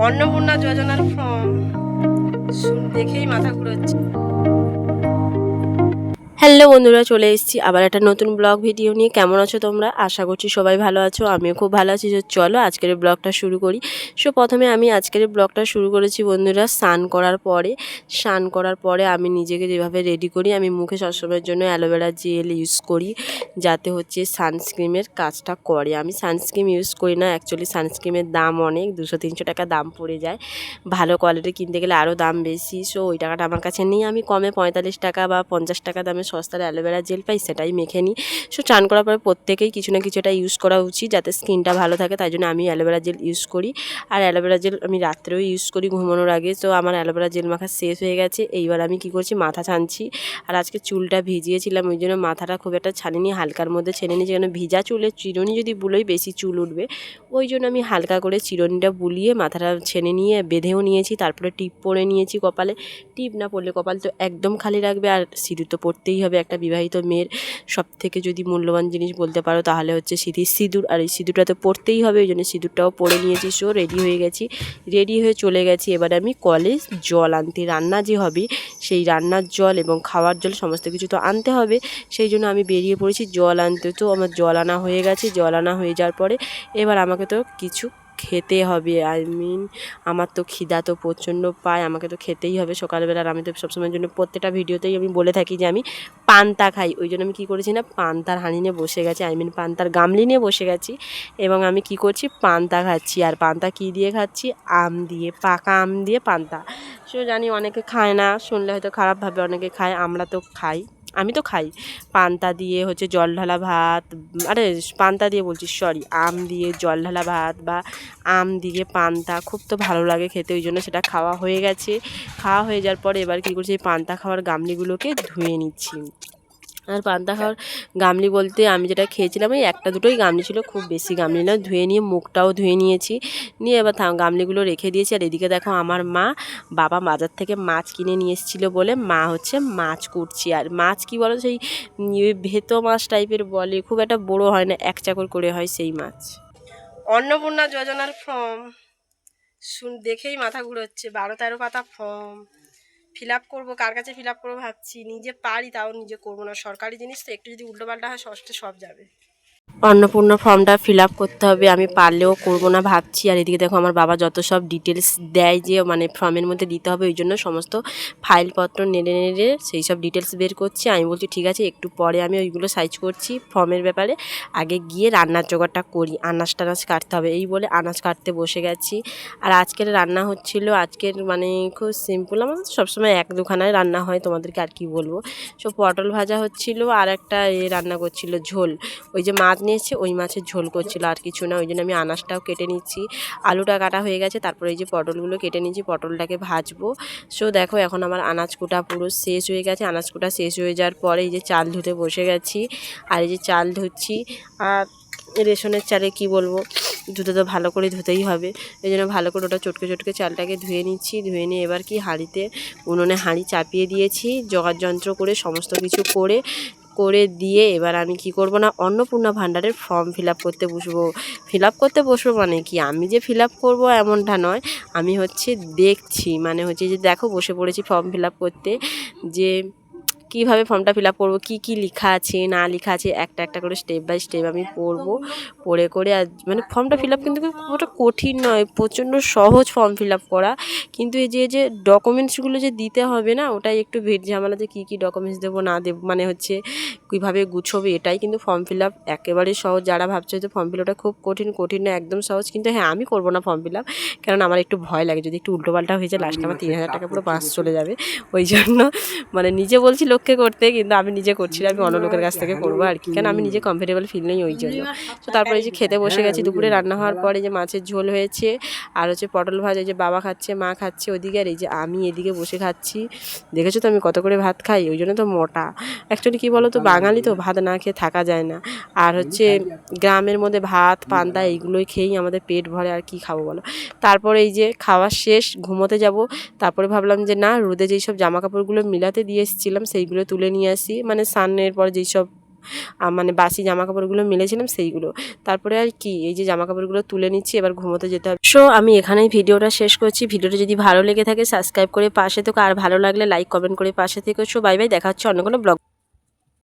অন্নপূর্ণা যোজনার ফর্ম দেখেই মাথা ঘুরাচ্ছে। হ্যালো বন্ধুরা, চলে এসেছি আবার একটা নতুন ব্লগ ভিডিও নিয়ে। কেমন আছো তোমরা? আশা করছি সবাই ভালো আছো, আমিও খুব ভালো আছি। চলো আজকের ব্লগটা শুরু করি। প্রথমে আমি আজকের ব্লগটা শুরু করেছি বন্ধুরা স্নান করার পরে আমি নিজেকে যেভাবে রেডি করি, আমি মুখে সবসময়ের জন্য অ্যালোভেরা জেল ইউজ করি, যাতে হচ্ছে সানস্ক্রিমের কাজটা করে। আমি সানস্ক্রিম ইউজ করি না, অ্যাকচুয়ালি সানস্ক্রিমের দাম অনেক, 200-300 টাকা দাম পড়ে যায়। ভালো কোয়ালিটি কিনতে গেলে আরও দাম বেশি। ওই টাকাটা আমার কাছে নেই, আমি কমে 45 টাকা বা 50 টাকা দামে সস্তার অ্যালোভেরা জেল পাই, সেটাই মেখে নিই। চান করার পরে প্রত্যেকেই কিছু না কিছু একটা ইউজ করা উচিত, যাতে স্কিনটা ভালো থাকে। তাই জন্য আমি অ্যালোভেরা জেল ইউজ করি। আর অ্যালোভেরা জেল আমি রাত্রেও ইউজ করি ঘুমানোর আগে। আমার অ্যালোভেরা জেল মাখা শেষ হয়ে গেছে। এইবার আমি কি করছি, মাথা ছানছি। আর আজকে চুলটা ভিজিয়েছিলাম, ওই জন্য মাথাটা খুব একটা ছানিনি, হালকার মধ্যে ছেনে নিয়েছি। কারণ ভিজা চুলে চিরুনি যদি বুলোই বেশি চুল উঠবে, ওই জন্য আমি হালকা করে চিরুনিটা বুলিয়ে মাথাটা ছেনে নিয়ে বেঁধেও নিয়েছি। তারপরে টিপ পরে নিয়েছি কপালে। টিপ না পরলে কপাল তো একদম খালি রাখবে। আর সিঁদুর তো পরতেই হবে, একটা বিবাহিত মেয়ের সবথেকে যদি মূল্যবান জিনিস বলতে পারো তাহলে হচ্ছে সিঁদুর। আর এই সিঁদুরটা তো পরতেই হবে, ওই জন্য সিঁদুরটাও পরে নিয়েছি। রেডি হয়ে গেছি, রেডি হয়ে চলে গেছি। এবার আমি কলেজ জল আনতে, রান্না যে হবে সেই রান্নার জল এবং খাওয়ার জল সমস্ত কিছু তো আনতে হবে। সেই জন্য আমি বেরিয়ে পড়েছি জল আনতে। তো আমার জল আনা হয়ে গেছে। জল আনা হয়ে যাওয়ার পরে এবার আমাকে তো কিছু খেতে হবে। আমার তো খিদা তো প্রচণ্ড পায়, আমাকে তো খেতেই হবে সকালবেলার। আমি তো সবসময়ের জন্য প্রত্যেকটা ভিডিওতেই আমি বলে থাকি যে আমি পান্তা খাই। ওই জন্য আমি কী করেছি না, পান্তার হাঁড়ি নিয়ে বসে গেছি, পান্তার গামলি নিয়ে বসে গেছি। এবং আমি কি করছি, পান্তা খাচ্ছি। আর পান্তা কী দিয়ে খাচ্ছি? আম দিয়ে, পাকা আম দিয়ে পান্তা। জানি অনেকে খায় না, শুনলে হয়তো খারাপভাবে অনেকে খায়, আমরা তো খাই, আমি তো খাই। পান্তা দিয়ে হচ্ছে জল ঢালা ভাত, পান্তা দিয়ে বলছি, সরি, আম দিয়ে জল ঢালা ভাত বা আম দিয়ে পান্তা খুব তো ভালো লাগে খেতে। ওই জন্য সেটা খাওয়া হয়ে গেছে। খাওয়া হয়ে যাওয়ার পরে এবার কী করছি, এই পান্তা খাওয়ার গামলিগুলোকে ধুয়ে নিচ্ছি। আর পান্তা খাওয়ার গামলি বলতে আমি যেটা খেয়েছিলাম ওই একটা দুটোই গামলি ছিল, খুব বেশি গামলি না। ধুয়ে নিয়ে মুখটাও ধুয়ে নিয়েছি, নিয়ে এবার গামলিগুলো রেখে দিয়েছি। আর এদিকে দেখো আমার বাবা বাজার থেকে মাছ কিনে নিয়ে এসেছিলো বলে মা হচ্ছে মাছ কুটছি। আর মাছ কি বলো, সেই ভেতো মাছ টাইপের বলে, খুব একটা বড়ো হয় না, এক চাকর করে হয় সেই মাছ। অন্নপূর্ণা যোজনার ফর্ম দেখেই মাথা ঘুরোচ্ছে। 12-13 পাতা ফর্ম ফিল আপ করবো, কার কাছে ফিল আপ করবো ভাবছি। নিজে পারি, তাও নিজে করবো না। সরকারি জিনিস তো, একটু যদি উল্টোপাল্টা হয় সব যাবে। অন্নপূর্ণা ফর্মটা ফিল আপ করতে হবে, আমি পারলেও করবো না ভাবছি। আর এদিকে দেখো আমার বাবা যত সব ডিটেলস দেয় যে ফর্মের মধ্যে দিতে হবে, ওই জন্য সমস্ত ফাইলপত্র নেড়ে নেড়ে সেই সব ডিটেলস বের করছি। আমি বলছি ঠিক আছে, একটু পরে আমি ওইগুলো সাইজ করছি ফর্মের ব্যাপারে, আগে গিয়ে রান্নার জোগাড়টা করি, আনাজ টানাজ কাটতে হবে। এই বলে আনাজ কাটতে বসে গেছি। আর আজকের রান্না হচ্ছিল, খুব সিম্পল, আমাদের সবসময় এক দুখানায় রান্না হয়, তোমাদেরকে আর কি বলবো। পটল ভাজা হচ্ছিল, আর একটা রান্না করছিল ঝোল, ওই যে মাছ নিয়েছে ওই মাছের ঝোল করছিল, আর কিছু না। ওই জন্য আমি আনাজটাও কেটে নিচ্ছি, আলুটা কাটা হয়ে গেছে। তারপরে এই যে পটলগুলো কেটে নিচ্ছি, পটলটাকে ভাজবো। দেখো এখন আমার আনাজ কোটা পুরো শেষ হয়ে গেছে। আনাজ কোটা শেষ হয়ে যাওয়ার পরে এই যে চাল ধুতে বসে গেছি। আর এই যে চাল ধুচ্ছি, আর রেশনের চালে কি বলবো, ধুতে তো ভালো করে ধুতেই হবে। এই জন্য ভালো করে ওটা চটকে চালটাকে ধুয়ে নিচ্ছি। ধুয়ে নিয়ে এবার কি উনুনে হাঁড়ি চাপিয়ে দিয়েছি, জোগাড় যন্ত্র করে সমস্ত কিছু করে দিয়ে এবার আমি কি করব না, অন্নপূর্ণা ভাণ্ডারের ফর্ম ফিল আপ করতে বসবো। মানে কি আমি যে ফিল আপ করবো এমনটা নয়, আমি হচ্ছে দেখছি, যে দেখো বসে পড়েছি ফর্ম ফিল আপ করতে, যে কীভাবে ফর্মটা ফিল আপ করবো, কী লেখা আছে না লেখা আছে, একটা করে স্টেপ বাই স্টেপ আমি পড়ে আর ফর্মটা ফিল আপ কিন্তু খুব একটা কঠিন নয়, প্রচণ্ড সহজ ফর্ম ফিল আপ করা। কিন্তু এই যে ডকুমেন্টসগুলো যে দিতে হবে না, ওটাই একটু ভিড় ঝামেলা, যে কী ডকুমেন্টস দেবো না দেবো, হচ্ছে কীভাবে গুছোবে, এটাই। কিন্তু ফর্ম ফিল আপ একেবারেই সহজ। যারা ভাবছে যে ফর্ম ফিল আপটা খুব কঠিন না, একদম সহজ। কিন্তু হ্যাঁ, আমি করবো না ফর্ম ফিল আপ, কারণ আমার একটু ভয় লাগে, যদি একটু উল্টোপাল্টা হয়ে যায় লাস্টে আমার 3000 টাকা পুরো বাস চলে যাবে। ওই জন্য নিজে বলছি লোককে করতে, কিন্তু আমি নিজে করছি না, আমি অন্য লোকের কাছ থেকে করবো আর কি, কারণ আমি নিজে কমফোর্টেবল ফিল নেই ওই জন্য। তারপরে এই যে খেতে বসে গেছি, দুপুরে রান্না হওয়ার পরে যে মাছের ঝোল হয়েছে, আর হচ্ছে পটল ভাজা, যে বাবা খাচ্ছে, মা খাচ্ছে ওদিকে, আর এই যে আমি এদিকে বসে খাচ্ছি। দেখেছো তো আমি কত করে ভাত খাই, ওই জন্য তো মোটা। অ্যাকচুয়ালি কী বলো তো, বাঙালি তো ভাত না খেয়ে থাকা যায় না। আর হচ্ছে গ্রামের মধ্যে ভাত পান্তা এইগুলোই খেয়েই আমাদের পেট ভরে, আর কি খাবো বলো। তারপরে এই যে খাওয়া শেষ, ঘুমোতে যাব। তারপরে ভাবলাম যে না, রোদে যেই সব জামা কাপড়গুলো মিলাতে দিয়ে এসেছিলাম সেইগুলো তুলে নিয়ে আসি, স্নানের পর যেই সব মানে বাসি জামা কাপড়গুলো মেলেছিলাম সেইগুলো। তারপরে আর কি এই যে জামা কাপড়গুলো তুলে নিচ্ছি, এবার ঘুমোতে যেতে হবে। সো আমি এখানেই ভিডিওটা শেষ করছি। ভিডিওটা যদি ভালো লেগে থাকে সাবস্ক্রাইব করে পাশে থেকো, আর ভালো লাগলে লাইক কমেন্ট করে পাশে থেকো। সো বাই বাই, দেখা হচ্ছে অন্য কোনো ব্লগ।